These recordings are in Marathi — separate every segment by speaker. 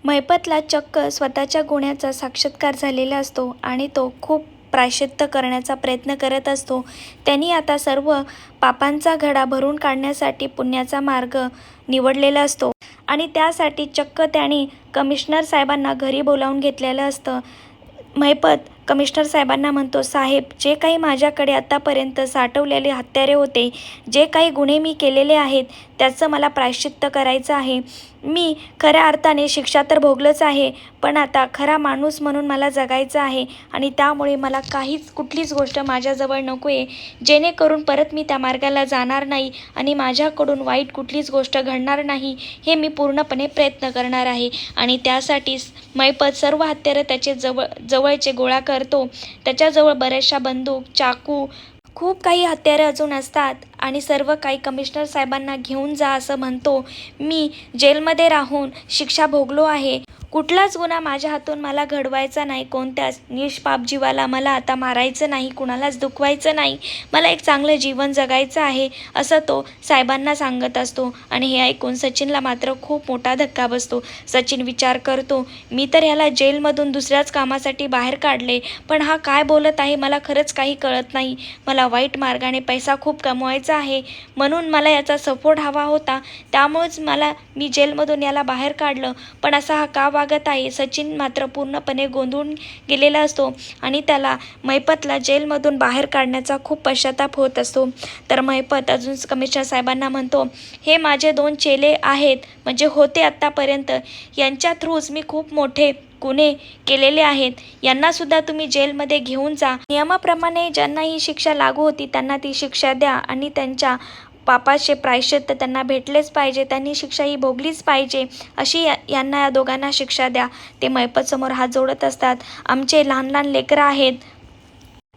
Speaker 1: महिपतला चक्क स्वतःच्या गुन्ह्याचा साक्षात्कार झालेला असतो आणि तो खूप प्रायश्चित्त करण्याचा प्रयत्न करत असतो। त्यांनी आता सर्व पापांचा घडा भरून काढण्यासाठी पुण्याचा मार्ग निवडलेला असतो आणि त्यासाठी चक्क त्यांनी कमिशनर साहेबांना घरी बोलावून घेतलेलं असतं। महिपत कमिशनर साहेबांना म्हणतो, साहेब, जे काही माझ्याकडे आतापर्यंत साठवलेले हत्यारे होते, जे काही गुन्हे मी केलेले आहेत, त्याचं मला प्रायश्चित्त करायचं आहे। मी खऱ्या अर्थाने शिक्षा तर भोगलंच आहे, पण आता खरा माणूस म्हणून मला जगायचं आहे आणि त्यामुळे मला कुठलीच गोष्ट माझ्याजवळ नको आहे, जेणेकरून परत मी त्या मार्गाला जाणार नाही आणि माझ्याकडून वाईट कुठलीच गोष्ट घडणार नाही, हे मी पूर्णपणे प्रयत्न करणार आहे। आणि त्यासाठीच महिपत सर्व हत्यारे त्याचे जवळचे गोळा करतो। त्याच्याजवळ बऱ्याचशा बंदूक, चाकू, खूप काही हत्यारे अजून असतात आणि सर्व काही कमिशनर साहेबांना घेऊन जा असं म्हणतो। मी जेलमध्ये राहून शिक्षा भोगलो आहे, कुठलाच गुन्हा माझ्या हातून मला घडवायचा नाही, कोणत्याच निष्पाप जीवाला मला आता मारायचं नाही, कुणालाच दुखवायचं नाही, मला एक चांगलं जीवन जगायचं आहे, असं तो साहेबांना सांगत असतो। आणि हे ऐकून सचिनला मात्र खूप मोठा धक्का बसतो। सचिन विचार करतो, मी तर ह्याला जेलमधून दुसऱ्याच कामासाठी बाहेर काढले, पण हा काय बोलत आहे मला खरंच काही कळत नाही। मला वाईट मार्गाने पैसा खूप कमवायचा आहे, म्हणून मला याचा सपोर्ट हवा होता, त्यामुळेच मी जेलमधून याला बाहेर काढलं, पण असा हा का वागत आहे। सचिन मात्र पूर्णपणे गोंधळून गेलेला असतो आणि त्याला महिपतला जेलमधून बाहेर काढण्याचा खूप पश्चाताप होत असतो। तर महिपत अजून कमिशनर साहेबांना म्हणतो, हे माझे 2 चेले आहेत, म्हणजे होते आत्तापर्यंत, यांच्या थ्रूच मी खूप मोठे गुन्हे केलेले आहेत, यांना सुद्धा तुम्ही जेलमध्ये घेऊन जा, नियमाप्रमाणे ज्यांना ही शिक्षा लागू होती त्यांना ती शिक्षा द्या आणि त्यांच्या पापाचे प्रायश्चित्त त्यांना भेटलेच पाहिजे, त्यांनी शिक्षा ही भोगलीच पाहिजे, अशी यांना या दोघांना शिक्षा द्या। ते महिपतसमोर हात जोडत असतात, आमचे लहान लहान लेकरं आहेत,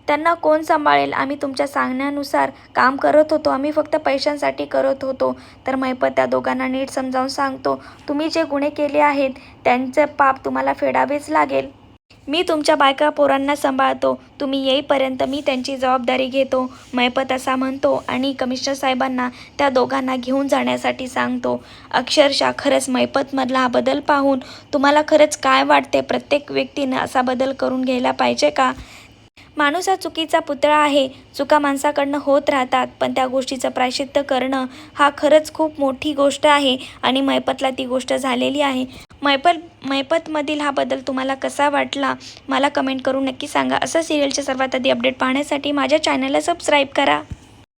Speaker 1: त्यांना कोण सांभाळेल, आम्ही तुमच्या सांगण्यानुसार काम करत होतो, आम्ही फक्त पैशांसाठी करत होतो। तर महिपत त्या दोघांना नीट समजावून सांगतो, तुम्ही जे गुन्हे केले आहेत त्यांचं पाप तुम्हाला फेडावेच लागेल, मी तुमच्या बायका पोरांना सांभाळतो, तुम्ही येईपर्यंत मी त्यांची जबाबदारी घेतो। महिपत असा म्हणतो आणि कमिशनर साहेबांना त्या दोघांना घेऊन जाण्यासाठी सांगतो। अक्षरशः खरंच महिपतमधला हा बदल पाहून तुम्हाला खरंच काय वाटते, प्रत्येक व्यक्तीनं असा बदल करून घ्यायला पाहिजे का? माणूस हा चुकीचा पुतळा आहे, चुका माणसाकडनं होत राहतात, पण त्या गोष्टीचं प्रायश्चित्त करणं हा खरंच खूप मोठी गोष्ट आहे आणि महिपतला ती गोष्ट झालेली आहे। महिपतमधील हा बदल तुम्हाला कसा वाटला मला कमेंट करून नक्की सांगा। असं सिरियलचे सर्वात आधी अपडेट पाहण्यासाठी माझ्या चॅनलला सबस्क्राईब करा।